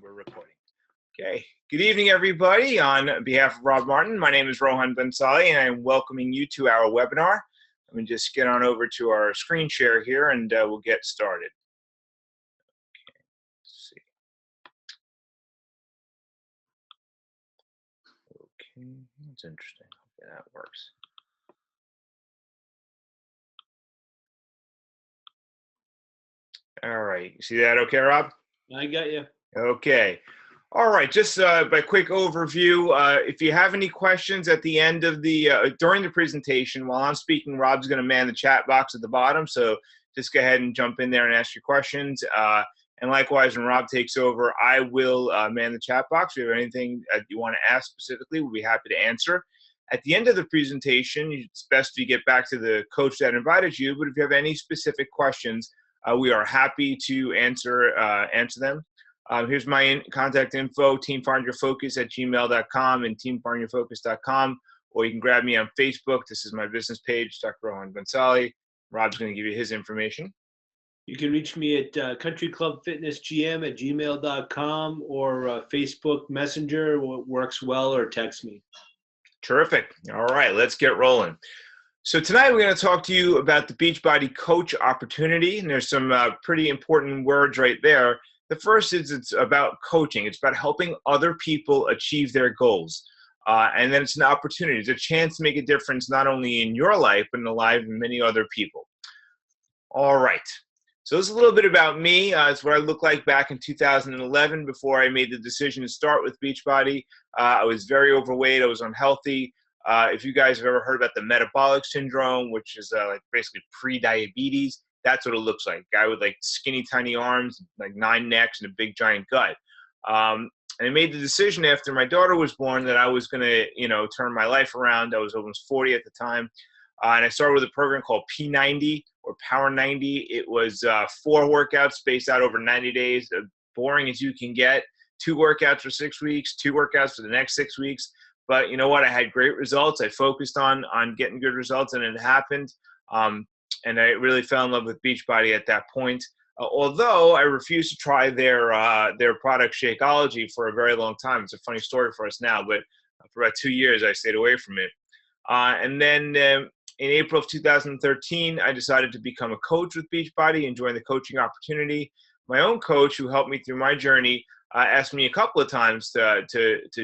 We're recording. Okay. Good evening, everybody. On behalf of Rob Martin, my name is Rohan Bensali, and I'm welcoming you to our webinar. Let me just get on over to our screen share here, and we'll get started. Okay. Let's see. Okay. That's interesting. Okay, that works. All right. You see that okay, Rob? I got you. Okay. All right. Just by quick overview, if you have any questions at the end of the during the presentation, while I'm speaking, Rob's going to man the chat box at the bottom. So just go ahead and jump in there and ask your questions. And likewise, when Rob takes over, I will man the chat box. If you have anything you want to ask specifically, we'll be happy to answer. At the end of the presentation, it's best to get back to the coach that invited you. But if you have any specific questions, we are happy to answer them. Here's my contact info, teamfindyourfocus@gmail.com and teamfindyourfocus.com, or you can grab me on Facebook. This is my business page, Dr. Rohan Bensali. Rob's going to give you his information. You can reach me at countryclubfitnessgm@gmail.com or Facebook Messenger, what works well, or text me. Terrific. All right, let's get rolling. So tonight we're going to talk to you about the Beachbody coach opportunity, and there's some pretty important words right there. The first is it's about coaching. It's about helping other people achieve their goals. And then it's an opportunity. It's a chance to make a difference not only in your life, but in the lives of many other people. All right. So this is a little bit about me. It's what I looked like back in 2011 before I made the decision to start with Beachbody. I was very overweight. I was unhealthy. If you guys have ever heard about the metabolic syndrome, which is like basically pre-diabetes, that's what it looks like. Guy with like skinny, tiny arms, like 9 necks, and a big, giant gut. And I made the decision after my daughter was born that I was going to, turn my life around. I was almost 40 at the time. And I started with a program called P90 or Power 90. It was 4 workouts spaced out over 90 days, boring as you can get. 2 workouts for 6 weeks, 2 workouts for the next 6 weeks. But you know what? I had great results. I focused on getting good results, and it happened. And I really fell in love with Beachbody at that point. Although I refused to try their product Shakeology for a very long time. It's a funny story for us now, but for about 2 years I stayed away from it. And then in April of 2013, I decided to become a coach with Beachbody and join the coaching opportunity. My own coach, who helped me through my journey, asked me a couple of times to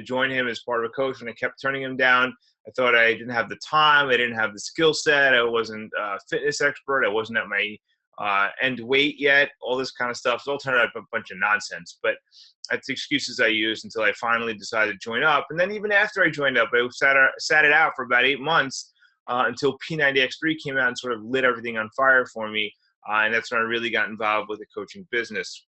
join him as part of a coach, and I kept turning him down. I thought I didn't have the time. I didn't have the skill set. I wasn't a fitness expert. I wasn't at my end weight yet. All this kind of stuff. So it all turned out a bunch of nonsense. But that's the excuses I used until I finally decided to join up. And then even after I joined up, I sat it out for about 8 months until P90X3 came out and sort of lit everything on fire for me. And that's when I really got involved with the coaching business.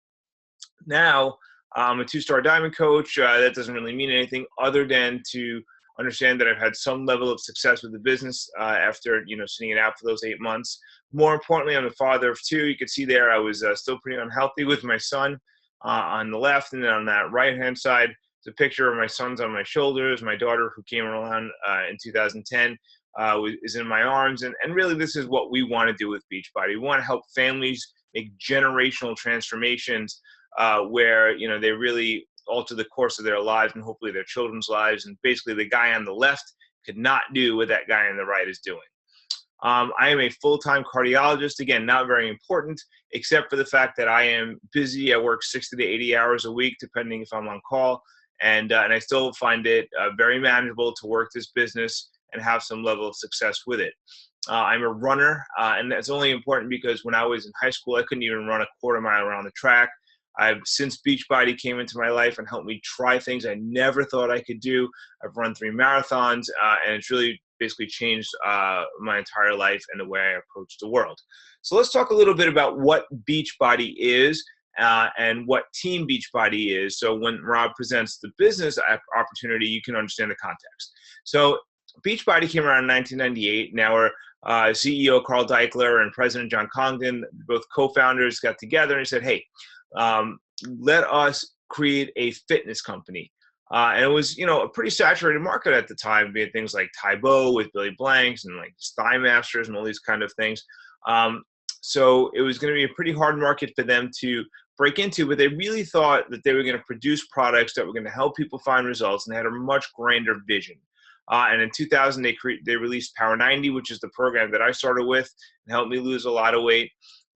Now, I'm a 2-star diamond coach. That doesn't really mean anything other than to understand that I've had some level of success with the business after sitting it out for those 8 months. More importantly, I'm a father of 2. You can see there I was still pretty unhealthy with my son on the left, and then on that right-hand side, it's a picture of my son's on my shoulders. My daughter, who came around in 2010, is in my arms. And really, this is what we want to do with Beachbody. We want to help families make generational transformations where they really alter the course of their lives and hopefully their children's lives. And basically the guy on the left could not do what that guy on the right is doing. I am a full-time cardiologist. Again, not very important, except for the fact that I am busy. I work 60 to 80 hours a week, depending if I'm on call. And I still find it very manageable to work this business and have some level of success with it. I'm a runner, and that's only important because when I was in high school, I couldn't even run a quarter mile around the track. Since Beachbody came into my life and helped me try things I never thought I could do, I've run 3 marathons, and it's really basically changed my entire life and the way I approach the world. So let's talk a little bit about what Beachbody is and what Team Beachbody is. So when Rob presents the business opportunity, you can understand the context. So Beachbody came around in 1998. Now our CEO Carl Deichler and President John Congdon, both co-founders, got together and said, hey, let us create a fitness company. And it was, a pretty saturated market at the time, being things like Tybo with Billy Blanks and like Thigh Masters and all these kind of things. So it was going to be a pretty hard market for them to break into, but they really thought that they were going to produce products that were going to help people find results, and they had a much grander vision. And in 2000, they released Power 90, which is the program that I started with and helped me lose a lot of weight.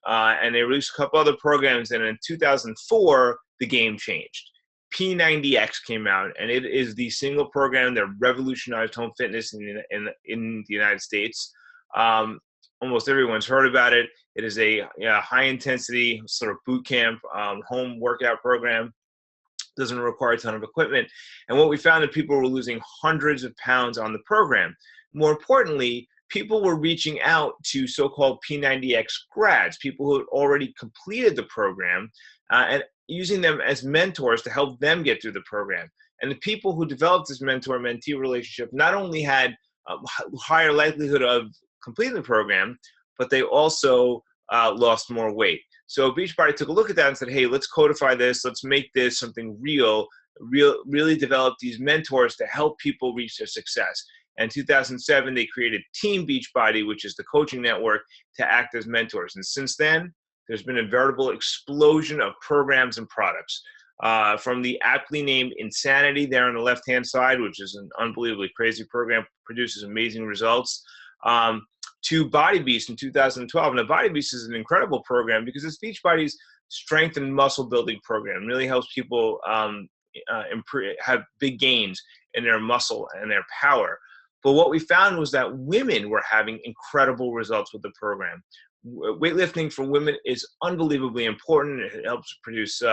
And they released a couple other programs, and in 2004, the game changed. P90X came out, and it is the single program that revolutionized home fitness in the United States. Almost everyone's heard about it. It is a high-intensity sort of boot camp home workout program. Doesn't require a ton of equipment. And what we found that people were losing hundreds of pounds on the program. More importantly, people were reaching out to so-called P90X grads, people who had already completed the program, and using them as mentors to help them get through the program. And the people who developed this mentor-mentee relationship not only had a higher likelihood of completing the program, but they also lost more weight. So Beachbody took a look at that and said, hey, let's codify this. Let's make this something really develop these mentors to help people reach their success. And in 2007, they created Team Beachbody, which is the coaching network, to act as mentors. And since then, there's been a veritable explosion of programs and products. From the aptly named Insanity there on the left-hand side, which is an unbelievably crazy program, produces amazing results, to Body Beast in 2012. Now, Body Beast is an incredible program because it's Beachbody's strength and muscle building program. It really helps people have big gains in their muscle and their power. But what we found was that women were having incredible results with the program. Weightlifting for women is unbelievably important. It helps produce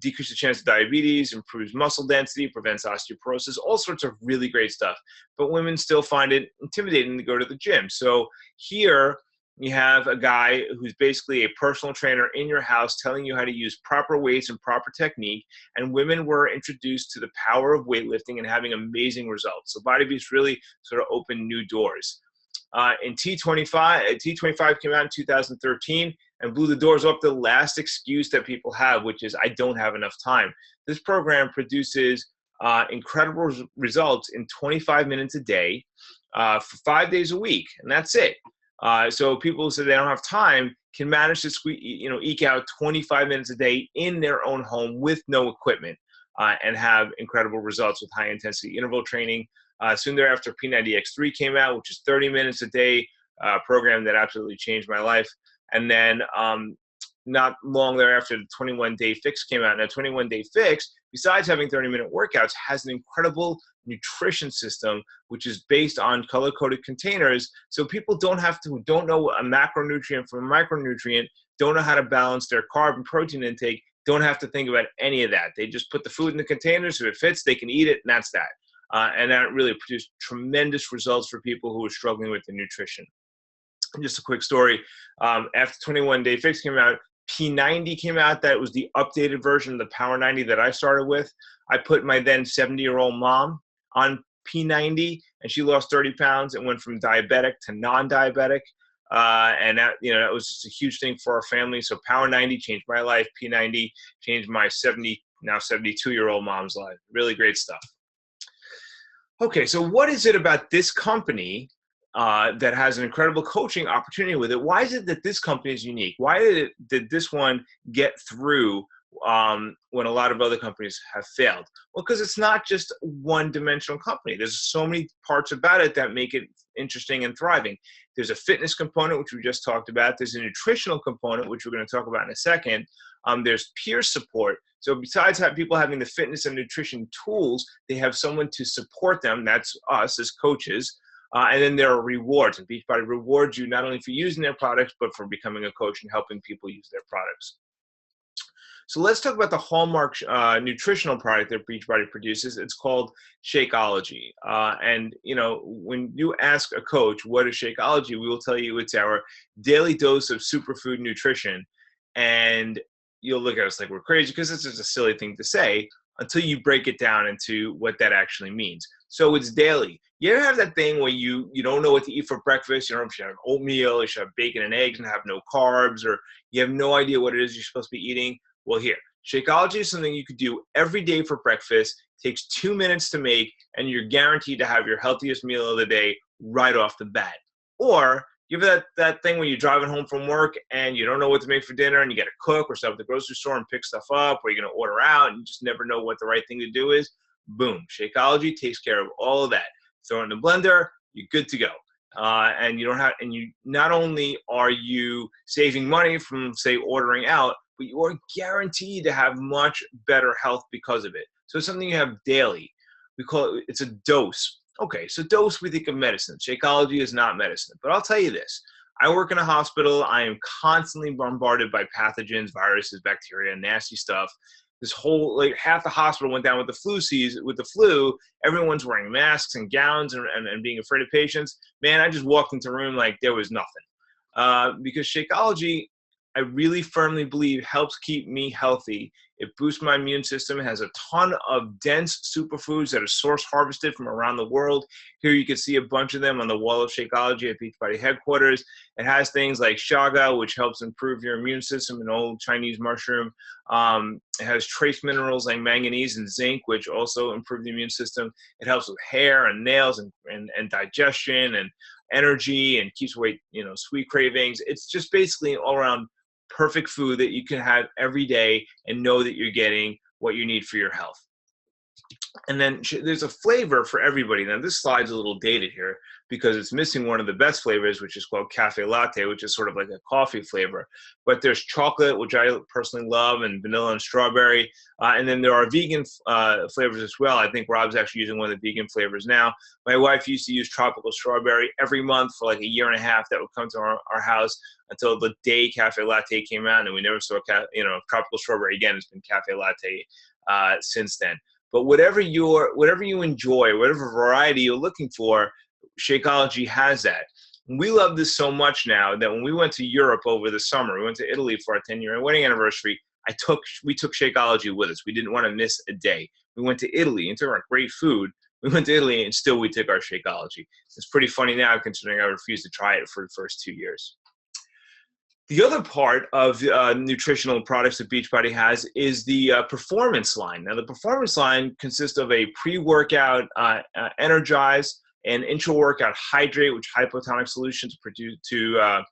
decrease the chance of diabetes, improves muscle density, prevents osteoporosis, all sorts of really great stuff. But women still find it intimidating to go to the gym. So here you have a guy who's basically a personal trainer in your house telling you how to use proper weights and proper technique. And women were introduced to the power of weightlifting and having amazing results. So Body Beast really sort of opened new doors. In T25 came out in 2013 and blew the doors off the last excuse that people have, which is, I don't have enough time. This program produces incredible results in 25 minutes a day for 5 days a week, and that's it. So people who say they don't have time can manage to eke out 25 minutes a day in their own home with no equipment and have incredible results with high-intensity interval training. Soon thereafter, P90X3 came out, which is 30 minutes a day program that absolutely changed my life. And then not long thereafter, the 21-Day Fix came out. Now, 21-Day Fix, besides having 30-minute workouts, has an incredible nutrition system, which is based on color-coded containers. So people don't know a macronutrient from a micronutrient, don't know how to balance their carb and protein intake, don't have to think about any of that. They just put the food in the containers. If it fits, they can eat it, and that's that. And that really produced tremendous results for people who were struggling with the nutrition. And just a quick story. After 21-Day Fix came out, P90 came out. That was the updated version of the Power 90 that I started with. I put my then 70-year-old mom on P90, and she lost 30 pounds and went from diabetic to non-diabetic. And that was just a huge thing for our family. So Power 90 changed my life. P90 changed my now 72-year-old mom's life. Really great stuff. Okay, so what is it about this company that has an incredible coaching opportunity with it? Why is it that this company is unique? Why did this one get through when a lot of other companies have failed? Well, because it's not just one-dimensional company. There's so many parts about it that make it interesting and thriving. There's a fitness component, which we just talked about. There's a nutritional component, which we're going to talk about in a second. There's peer support. So besides people having the fitness and nutrition tools, they have someone to support them. That's us as coaches. And then there are rewards. And Beachbody rewards you not only for using their products, but for becoming a coach and helping people use their products. So let's talk about the hallmark nutritional product that Beachbody produces. It's called Shakeology. And when you ask a coach, what is Shakeology, we will tell you it's our daily dose of superfood nutrition. And you'll look at us like we're crazy because it's just a silly thing to say until you break it down into what that actually means. So it's daily. You ever have that thing where you don't know what to eat for breakfast? You don't know if you should have oatmeal, you should have bacon and eggs and have no carbs, or you have no idea what it is you're supposed to be eating? Well, here, Shakeology is something you could do every day for breakfast. Takes 2 minutes to make, and you're guaranteed to have your healthiest meal of the day right off the bat. Or You ever that thing when you're driving home from work and you don't know what to make for dinner and you got to cook or stop at the grocery store and pick stuff up, or you're going to order out and you just never know what the right thing to do is? Boom. Shakeology takes care of all of that. Throw it in the blender, you're good to go. And you not only are you saving money from, say, ordering out, but you are guaranteed to have much better health because of it. So it's something you have daily. We call it, it's a dose. Okay, so dose, we think of medicine. Shakeology is not medicine. But I'll tell you this. I work in a hospital. I am constantly bombarded by pathogens, viruses, bacteria, nasty stuff. This whole, like, half the hospital went down with the flu season. With the flu, everyone's wearing masks and gowns and being afraid of patients. Man, I just walked into a room like there was nothing. Because Shakeology, I really firmly believe, helps keep me healthy. It boosts my immune system. It has a ton of dense superfoods that are source harvested from around the world. Here you can see a bunch of them on the wall of Shakeology at Beachbody headquarters. It has things like shaga, which helps improve your immune system, an old Chinese mushroom. It has trace minerals like manganese and zinc, which also improve the immune system. It helps with hair and nails and digestion and energy, and keeps away, sweet cravings. It's just basically an all-around perfect food that you can have every day and know that you're getting what you need for your health. And then there's a flavor for everybody. Now, this slide's a little dated here because it's missing one of the best flavors, which is called cafe latte, which is sort of like a coffee flavor. But there's chocolate, which I personally love, and vanilla and strawberry. And then there are vegan flavors as well. I think Rob's actually using one of the vegan flavors now. My wife used to use tropical strawberry every month for like a year and a half. That would come to our house until the day cafe latte came out, and we never saw tropical strawberry again. It's been cafe latte since then. But whatever you enjoy, whatever variety you're looking for, Shakeology has that. And we love this so much now that when we went to Europe over the summer, we went to Italy for our 10-year wedding anniversary. We took Shakeology with us. We didn't want to miss a day. We went to Italy and took our great food. We went to Italy and still we took our Shakeology. It's pretty funny now considering I refused to try it for the first 2 years. The other part of nutritional products that Beachbody has is the performance line. Now, the performance line consists of a pre-workout energize and intra-workout hydrate, which hypotonic solutions produce to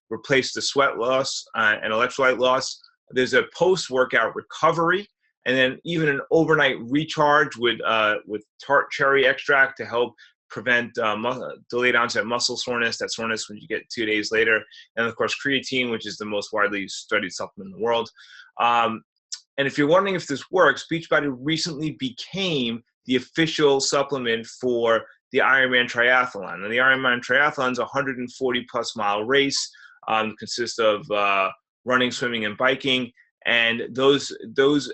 replace the sweat loss and electrolyte loss. There's a post-workout recovery, and then even an overnight recharge with tart cherry extract to help prevent delayed onset muscle soreness, that soreness when you get 2 days later. And of course, creatine, which is the most widely studied supplement in the world. And if you're wondering if this works, Beachbody recently became the official supplement for the Ironman triathlon. And the Ironman triathlon is a 140-plus mile race. Consists of running, swimming, and biking. And those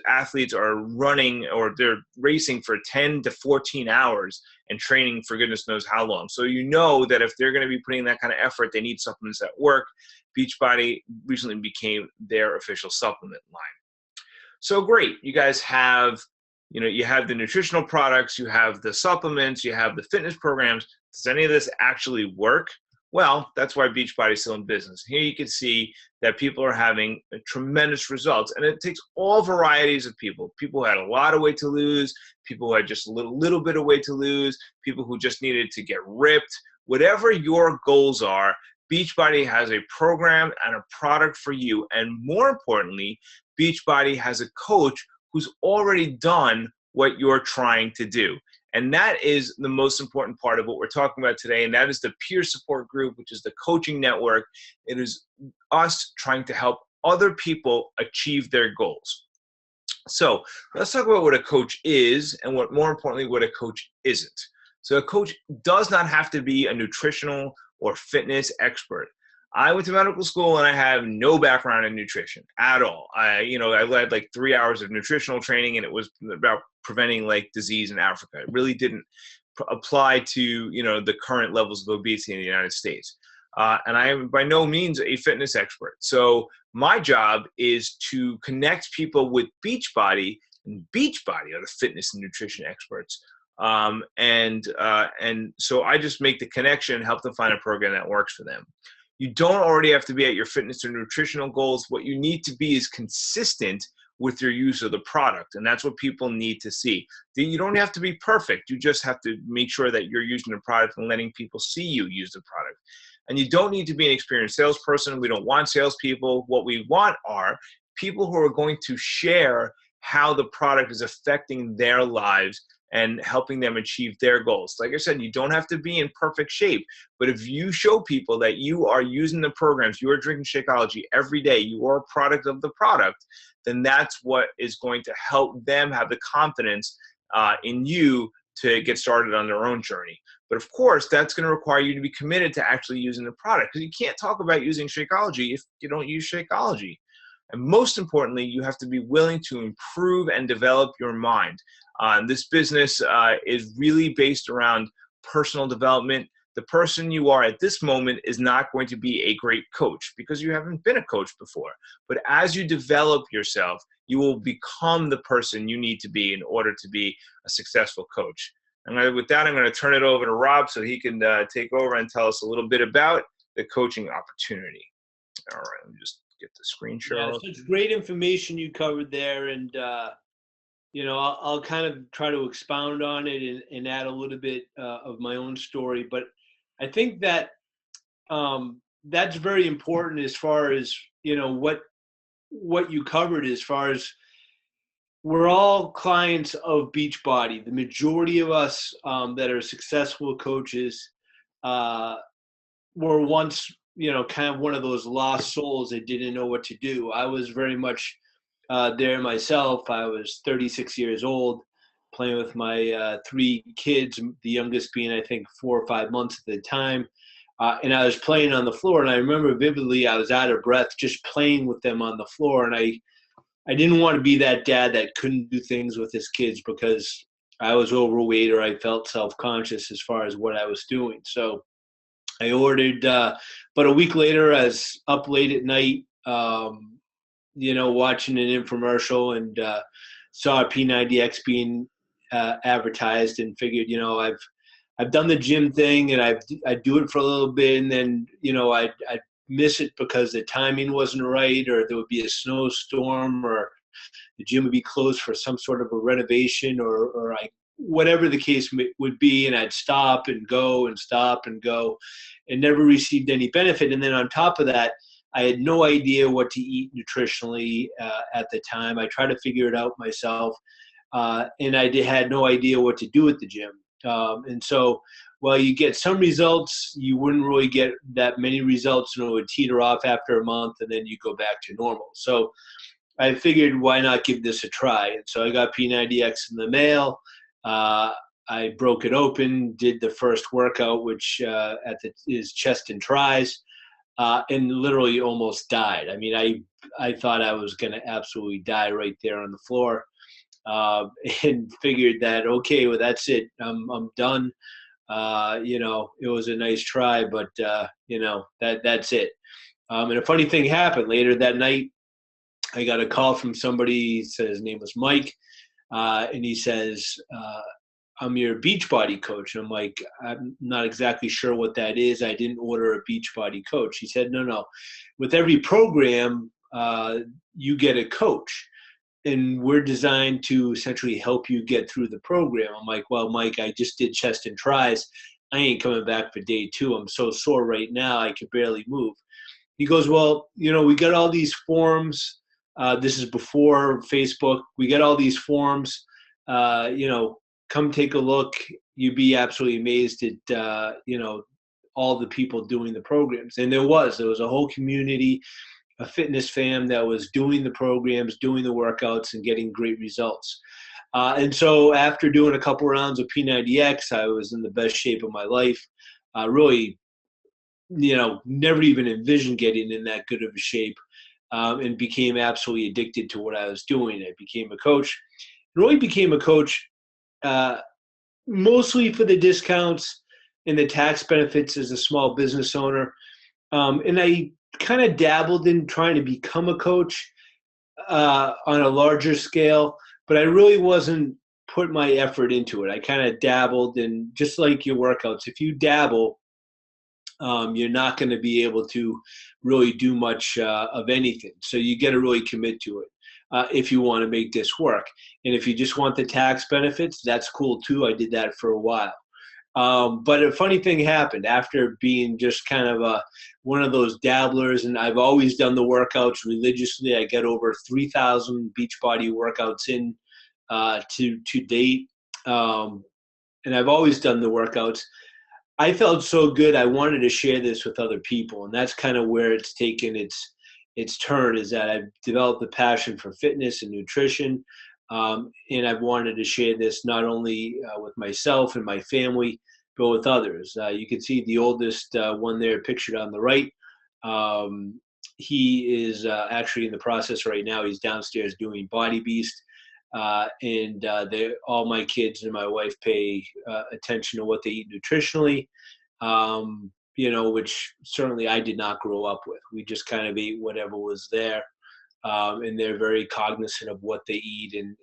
athletes are running, or they're racing for 10 to 14 hours and training for goodness knows how long. So you know that if they're going to be putting that kind of effort, they need supplements that work. Beachbody recently became their official supplement line. So great, you guys have, you have the nutritional products, you have the supplements, you have the fitness programs. Does any of this actually work? Well, that's why Beachbody is still in business. Here you can see that people are having tremendous results, and it takes all varieties of people. People who had a lot of weight to lose, people who had just a little bit of weight to lose, people who just needed to get ripped. Whatever your goals are, Beachbody has a program and a product for you. And more importantly, Beachbody has a coach who's already done what you're trying to do. And that is the most important part of what we're talking about today, and that is the peer support group, which is the coaching network. It is us trying to help other people achieve their goals. So let's talk about what a coach is and more importantly, what a coach isn't. So a coach does not have to be a nutritional or fitness expert. I went to medical school and I have no background in nutrition at all. I led like 3 hours of nutritional training, and it was about preventing like disease in Africa. It really didn't apply to, the current levels of obesity in the United States. And I am by no means a fitness expert. So my job is to connect people with Beachbody, and Beachbody are the fitness and nutrition experts. And so I just make the connection and help them find a program that works for them. You don't already have to be at your fitness or nutritional goals. What you need to be is consistent with your use of the product, and that's what people need to see. You don't have to be perfect. You just have to make sure that you're using the product and letting people see you use the product. And you don't need to be an experienced salesperson. We don't want salespeople. What we want are people who are going to share how the product is affecting their lives and helping them achieve their goals. Like I said, you don't have to be in perfect shape, but if you show people that you are using the programs, you are drinking Shakeology every day, you are a product of the product, then that's what is going to help them have the confidence in you to get started on their own journey. But of course, that's going to require you to be committed to actually using the product, because you can't talk about using Shakeology if you don't use Shakeology. And most importantly, you have to be willing to improve and develop your mind. This business is really based around personal development. The person you are at this moment is not going to be a great coach because you haven't been a coach before. But as you develop yourself, you will become the person you need to be in order to be a successful coach. And with that, I'm going to turn it over to Rob so he can take over and tell us a little bit about the coaching opportunity. All right, let me just get the screen share. Yeah, such great information you covered there, and I'll kind of try to expound on it and add a little bit of my own story. But I think that that's very important as far as what you covered, as far as we're all clients of Beachbody. The majority of us that are successful coaches were once, kind of one of those lost souls that didn't know what to do. I was very much there myself. I was 36 years old, playing with my 3 kids, the youngest being, I think, 4 or 5 months at the time. And I was playing on the floor, and I remember vividly I was out of breath just playing with them on the floor. And I didn't want to be that dad that couldn't do things with his kids because I was overweight or I felt self-conscious as far as what I was doing. So I ordered, but a week later, I was up late at night, watching an infomercial, and saw P90X being advertised, and figured, I've done the gym thing, and I do it for a little bit, and then I'd miss it because the timing wasn't right, or there would be a snowstorm, or the gym would be closed for some sort of a renovation, or whatever the case would be, and I'd stop and go and stop and go, and never received any benefit. And then on top of that, I had no idea what to eat nutritionally at the time. I tried to figure it out myself, and I had no idea what to do at the gym. And so, while you get some results, you wouldn't really get that many results, and it would teeter off after a month, and then you go back to normal. So I figured, why not give this a try? And so I got P90X in the mail. I broke it open, did the first workout, which is chest and tries, and literally almost died. I mean, I thought I was going to absolutely die right there on the floor, and figured that, okay, well, that's it. I'm done. It was a nice try, but that's it. And a funny thing happened later that night. I got a call from somebody. He said his name was Mike, and he says, I'm your Beachbody coach. And I'm like, I'm not exactly sure what that is. I didn't order a Beachbody coach. He said, no. With every program, you get a coach, and we're designed to essentially help you get through the program. I'm like, well, Mike, I just did chest and tries. I ain't coming back for day 2. I'm so sore right now, I can barely move. He goes, well, we got all these forms. This is before Facebook. We get all these forms. Come take a look. You'd be absolutely amazed at, all the people doing the programs. And there was a whole community, a fitness fam that was doing the programs, doing the workouts, and getting great results. And so after doing a couple rounds of P90X, I was in the best shape of my life. Really, never even envisioned getting in that good of a shape, and became absolutely addicted to what I was doing. I became a coach. Really became a coach mostly for the discounts and the tax benefits as a small business owner. And I kind of dabbled in trying to become a coach on a larger scale, but I really wasn't put my effort into it. I kind of dabbled, and just like your workouts, if you dabble, you're not going to be able to really do much of anything. So you got to really commit to it if you want to make this work. And if you just want the tax benefits, that's cool too. I did that for a while. But a funny thing happened after being just kind of one of those dabblers, and I've always done the workouts religiously. I get over 3,000 Beachbody workouts in to date, and I've always done the workouts. I felt so good. I wanted to share this with other people, and that's kind of where it's taken its turn. Is that I've developed a passion for fitness and nutrition, and I've wanted to share this not only with myself and my family, but with others. You can see the oldest one there pictured on the right. Um, he is actually in the process right now. He's downstairs doing Body Beast. And all my kids and my wife pay attention to what they eat nutritionally, which certainly I did not grow up with. We just kind of ate whatever was there. And they're very cognizant of what they eat, and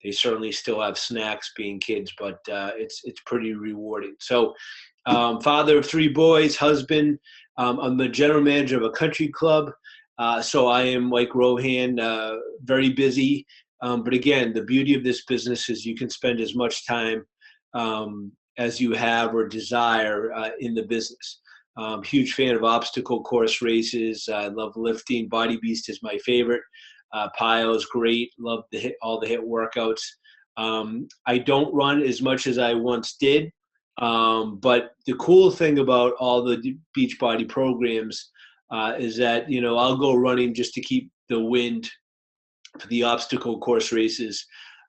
they certainly still have snacks being kids, but it's pretty rewarding. So father of 3 boys, husband. I'm the general manager of a country club. So I am, like Rohan, very busy. But again, the beauty of this business is you can spend as much time as you have or desire in the business. Huge fan of obstacle course races. I love lifting. Body Beast is my favorite. Pio is great. Love all the HIIT workouts. I don't run as much as I once did. But the cool thing about all the Beachbody programs is that, I'll go running just to keep the wind for the obstacle course races.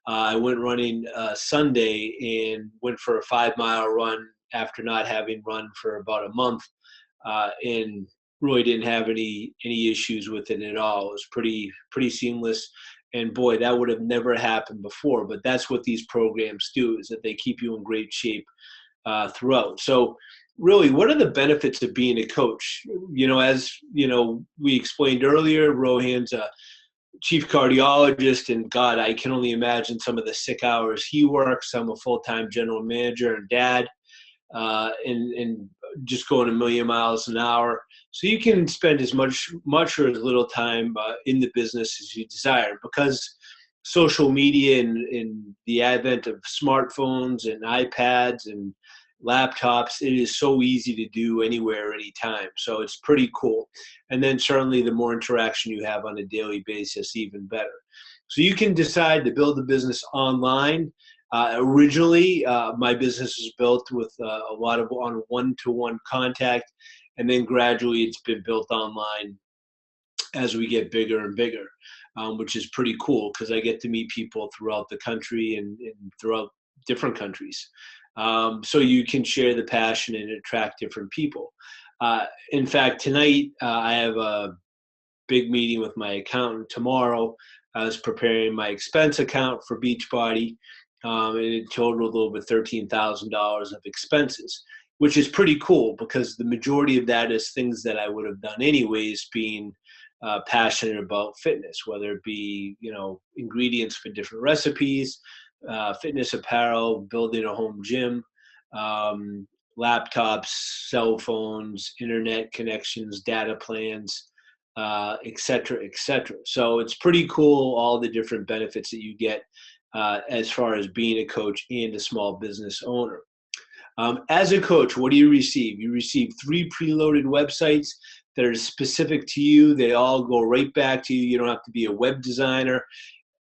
I went running Sunday and went for a 5-mile run after not having run for about a month, and really didn't have any issues with it at all. It was pretty seamless. And boy, that would have never happened before. But that's what these programs do, is that they keep you in great shape throughout. So really, what are the benefits of being a coach? As we explained earlier, Rohan's a chief cardiologist, and God, I can only imagine some of the sick hours he works. I'm a full-time general manager and dad, and just going a million miles an hour. So you can spend as much or as little time in the business as you desire, because social media and the advent of smartphones and iPads and laptops, it is so easy to do anywhere, anytime. So it's pretty cool. And then certainly the more interaction you have on a daily basis, even better. So you can decide to build a business online. Originally, my business is built with a lot of on one-to-one contact, and then gradually it's been built online as we get bigger and bigger, which is pretty cool because I get to meet people throughout the country and throughout different countries. So you can share the passion and attract different people. In fact, tonight I have a big meeting with my accountant tomorrow. I was preparing my expense account for Beachbody, and it totaled over $13,000 of expenses, which is pretty cool because the majority of that is things that I would have done anyways, being passionate about fitness, whether it be, ingredients for different recipes, fitness apparel, building a home gym, laptops, cell phones, internet connections, data plans, et cetera, et cetera. So it's pretty cool, all the different benefits that you get as far as being a coach and a small business owner. As a coach, what do you receive? You receive 3 preloaded websites that are specific to you. They all go right back to you. You don't have to be a web designer.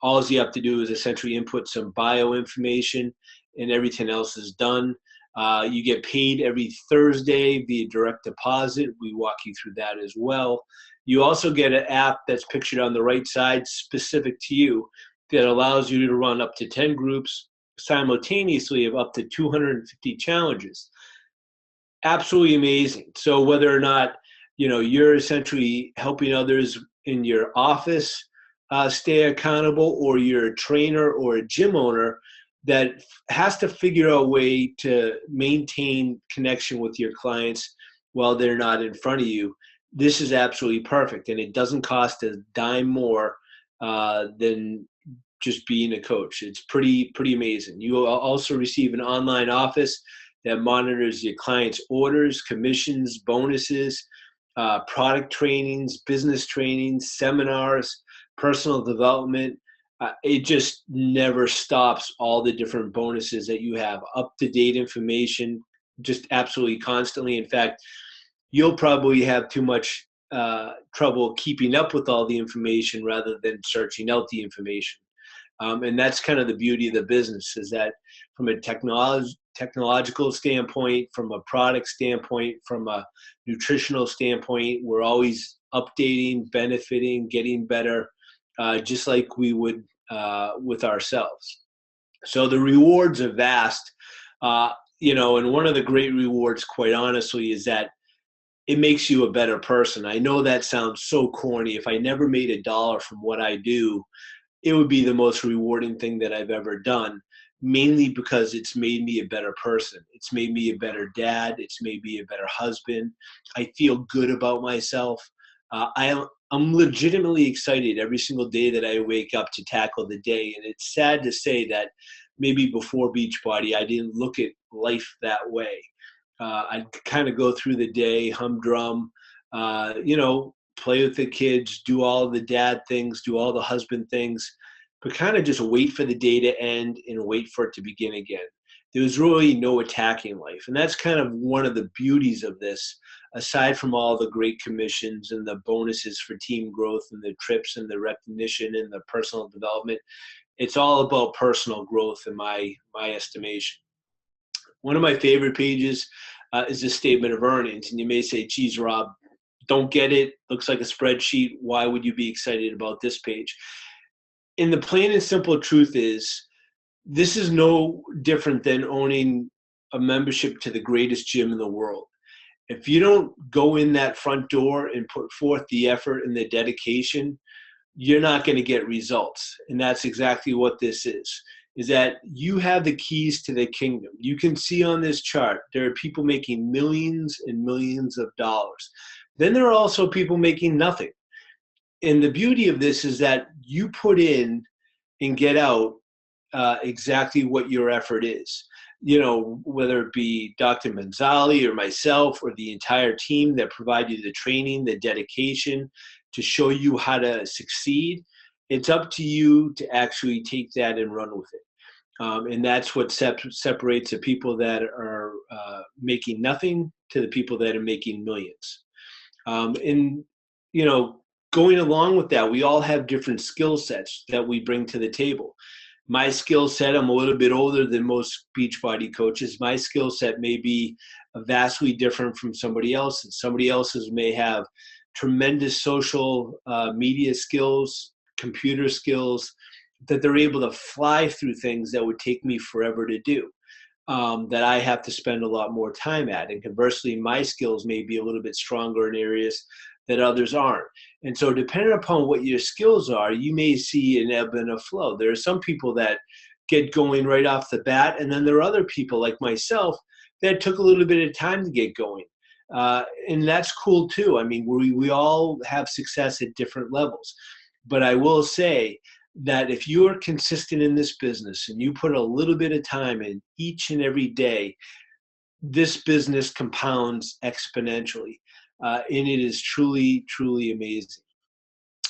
All you have to do is essentially input some bio information, and everything else is done. You get paid every Thursday via direct deposit. We walk you through that as well. You also get an app that's pictured on the right side specific to you that allows you to run up to 10 groups simultaneously of up to 250 challenges. Absolutely amazing. So whether or not, you're essentially helping others in your office stay accountable, or you're a trainer or a gym owner that has to figure out a way to maintain connection with your clients while they're not in front of you, this is absolutely perfect. And it doesn't cost a dime more than just being a coach. It's pretty amazing. You will also receive an online office that monitors your clients' orders, commissions, bonuses, product trainings, business trainings, seminars, personal development, it just never stops all the different bonuses that you have, up-to-date information, just absolutely constantly. In fact, you'll probably have too much trouble keeping up with all the information rather than searching out the information. And that's kind of the beauty of the business, is that from a technological standpoint, from a product standpoint, from a nutritional standpoint, we're always updating, benefiting, getting better, just like we would with ourselves. So the rewards are vast, and one of the great rewards, quite honestly, is that it makes you a better person. I know that sounds so corny. If I never made a dollar from what I do, it would be the most rewarding thing that I've ever done, mainly because it's made me a better person. It's made me a better dad. It's made me a better husband. I feel good about myself. I'm legitimately excited every single day that I wake up to tackle the day. And it's sad to say that maybe before Beachbody, I didn't look at life that way. I'd kind of go through the day, humdrum, play with the kids, do all the dad things, do all the husband things, but kind of just wait for the day to end and wait for it to begin again. There was really no attacking life. And that's kind of one of the beauties of this, aside from all the great commissions and the bonuses for team growth and the trips and the recognition and the personal development. It's all about personal growth in my estimation. One of my favorite pages is the statement of earnings. And you may say, geez, Rob, don't get it. Looks like a spreadsheet. Why would you be excited about this page? And the plain and simple truth is, this is no different than owning a membership to the greatest gym in the world. If you don't go in that front door and put forth the effort and the dedication, you're not going to get results. And that's exactly what this is that you have the keys to the kingdom. You can see on this chart, there are people making millions and millions of dollars. Then there are also people making nothing. And the beauty of this is that you put in and get out exactly what your effort is. Whether it be Dr. Manzali or myself or the entire team that provide you the training, the dedication to show you how to succeed, it's up to you to actually take that and run with it. And that's what separates the people that are making nothing to the people that are making millions. And going along with that, we all have different skill sets that we bring to the table. My skill set, I'm a little bit older than most Beachbody coaches. My skill set may be vastly different from somebody else's. Somebody else's may have tremendous social media skills, computer skills, that they're able to fly through things that would take me forever to do, that I have to spend a lot more time at. And conversely, my skills may be a little bit stronger in areas that others aren't. And so depending upon what your skills are, you may see an ebb and a flow. There are some people that get going right off the bat, and then there are other people like myself that took a little bit of time to get going. And that's cool too. I mean, we all have success at different levels. But I will say that if you're consistent in this business and you put a little bit of time in each and every day, this business compounds exponentially. And it is truly, truly amazing.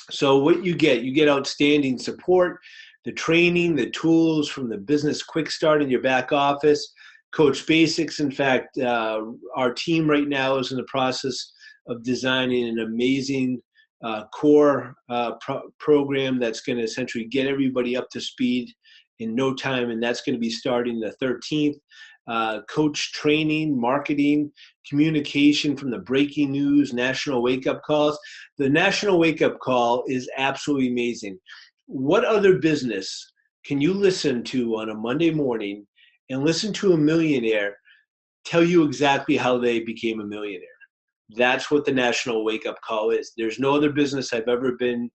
So what you get outstanding support, the training, the tools from the business quick start in your back office, Coach Basics. In fact, our team right now is in the process of designing an amazing core program that's going to essentially get everybody up to speed in no time, and that's going to be starting the 13th. Coach training, marketing, communication from the breaking news, national wake-up calls. The national wake-up call is absolutely amazing. What other business can you listen to on a Monday morning and listen to a millionaire tell you exactly how they became a millionaire? That's what the national wake-up call is. There's no other business I've ever been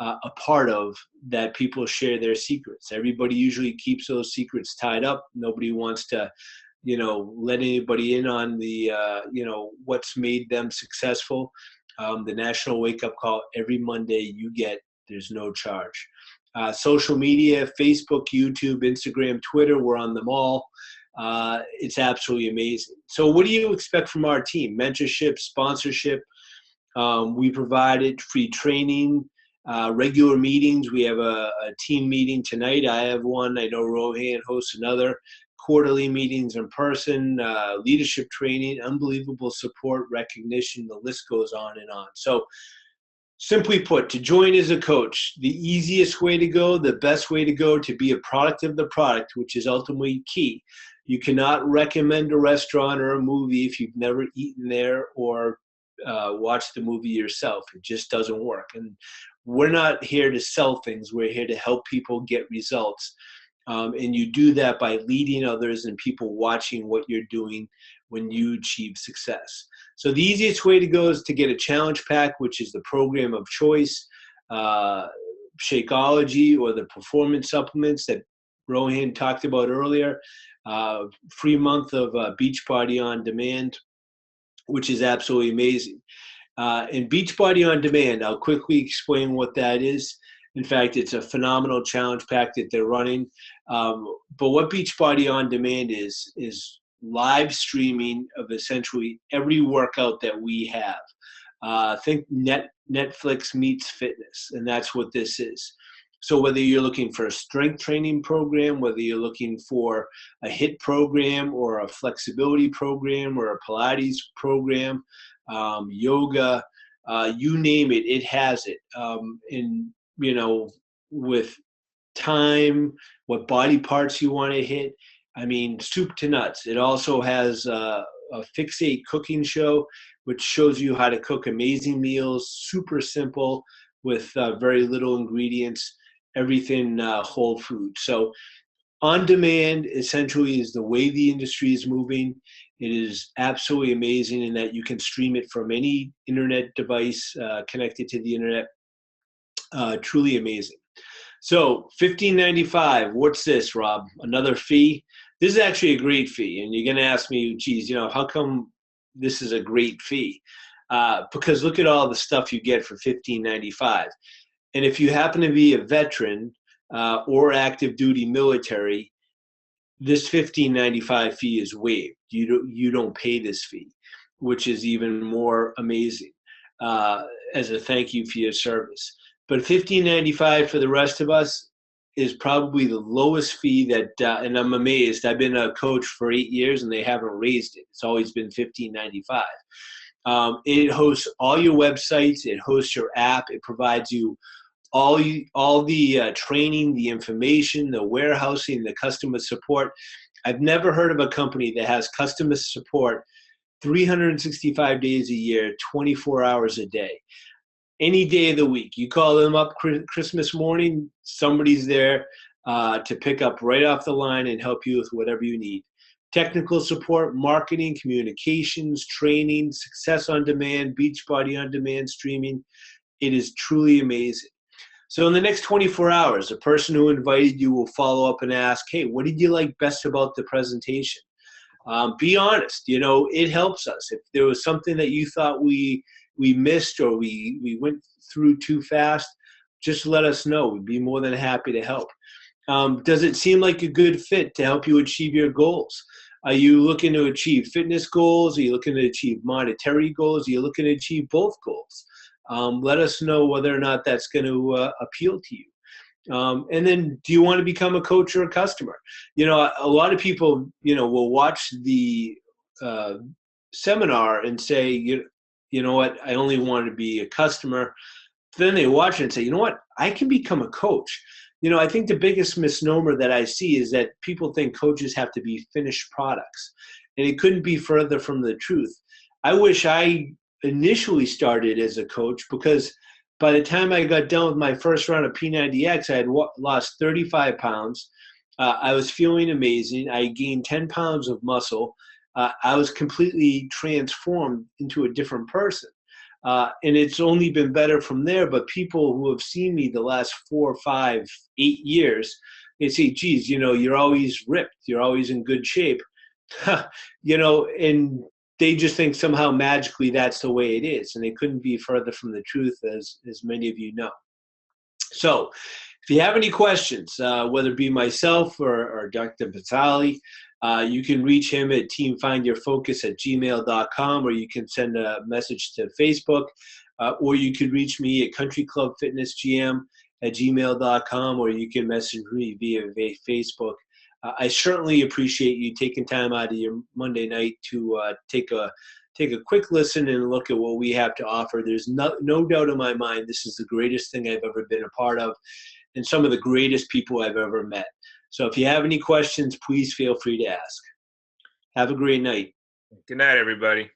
a part of that people share their secrets. Everybody usually keeps those secrets tied up. Nobody wants to, let anybody in on the, what's made them successful. The national wake-up call every Monday you get, there's no charge. Social media, Facebook, YouTube, Instagram, Twitter, we're on them all. It's absolutely amazing. So what do you expect from our team? Mentorship, sponsorship. We provided free training regular meetings. We have a team meeting tonight. I have one. I know Rohan hosts another. Quarterly meetings in person, leadership training, unbelievable support, recognition. The list goes on and on. So simply put, to join as a coach, the easiest way to go, the best way to go, to be a product of the product, which is ultimately key. You cannot recommend a restaurant or a movie if you've never eaten there or watched the movie yourself. It just doesn't work. And we're not here to sell things. We're here to help people get results. And you do that by leading others and people watching what you're doing when you achieve success. So the easiest way to go is to get a challenge pack, which is the program of choice, Shakeology, or the performance supplements that Rohan talked about earlier, free month of Beachbody on Demand, which is absolutely amazing. And Beachbody on Demand, I'll quickly explain what that is. In fact, it's a phenomenal challenge pack that they're running. But what Beachbody on Demand is live streaming of essentially every workout that we have. Think Netflix meets fitness, and that's what this is. So whether you're looking for a strength training program, whether you're looking for a HIIT program or a flexibility program or a Pilates program, yoga, you name it, it has it. With time, what body parts you want to hit. I mean, soup to nuts. It also has a Fixate cooking show, which shows you how to cook amazing meals, super simple with very little ingredients, everything whole food. So on demand essentially is the way the industry is moving. It is absolutely amazing in that you can stream it from any internet device connected to the internet. Truly amazing. So $15.95. What's this, Rob? Another fee? This is actually a great fee. And you're going to ask me, geez, how come this is a great fee? Because look at all the stuff you get for $15.95. And if you happen to be a veteran or active duty military, this $15.95 fee is waived. You don't pay this fee, which is even more amazing as a thank you for your service. But $15.95 for the rest of us is probably the lowest fee that, and I'm amazed. I've been a coach for 8 years and they haven't raised it. It's always been $15.95. It hosts all your websites. It hosts your app. It provides you all the training, the information, the warehousing, the customer support. I've never heard of a company that has customer support 365 days a year, 24 hours a day. Any day of the week. You call them up Christmas morning, somebody's there to pick up right off the line and help you with whatever you need. Technical support, marketing, communications, training, success on demand, Beachbody on demand streaming. It is truly amazing. So in the next 24 hours, the person who invited you will follow up and ask, hey, what did you like best about the presentation? Be honest. It helps us. If there was something that you thought we missed or we went through too fast, just let us know. We'd be more than happy to help. Does it seem like a good fit to help you achieve your goals? Are you looking to achieve fitness goals? Are you looking to achieve monetary goals? Are you looking to achieve both goals? Let us know whether or not that's going to appeal to you. And then do you want to become a coach or a customer? A lot of people, will watch the seminar and say, you know what, I only want to be a customer. Then they watch it and say, you know what, I can become a coach. I think the biggest misnomer that I see is that people think coaches have to be finished products. And it couldn't be further from the truth. I wish I initially started as a coach, because by the time I got done with my first round of P90X, I had lost 35 pounds. I was feeling amazing. I gained 10 pounds of muscle. I was completely transformed into a different person. And it's only been better from there. But people who have seen me the last 4, 5, 8 years, they say, geez, you're always ripped. You're always in good shape. And they just think somehow magically that's the way it is. And it couldn't be further from the truth, as many of you know. So if you have any questions, whether it be myself or Dr. Vitali, you can reach him at teamfindyourfocus@gmail.com, or you can send a message to Facebook. or you could reach me at countryclubfitnessgm@gmail.com, or you can message me via Facebook. I certainly appreciate you taking time out of your Monday night to take a quick listen and look at what we have to offer. There's no doubt in my mind this is the greatest thing I've ever been a part of, and some of the greatest people I've ever met. So if you have any questions, please feel free to ask. Have a great night. Good night, everybody.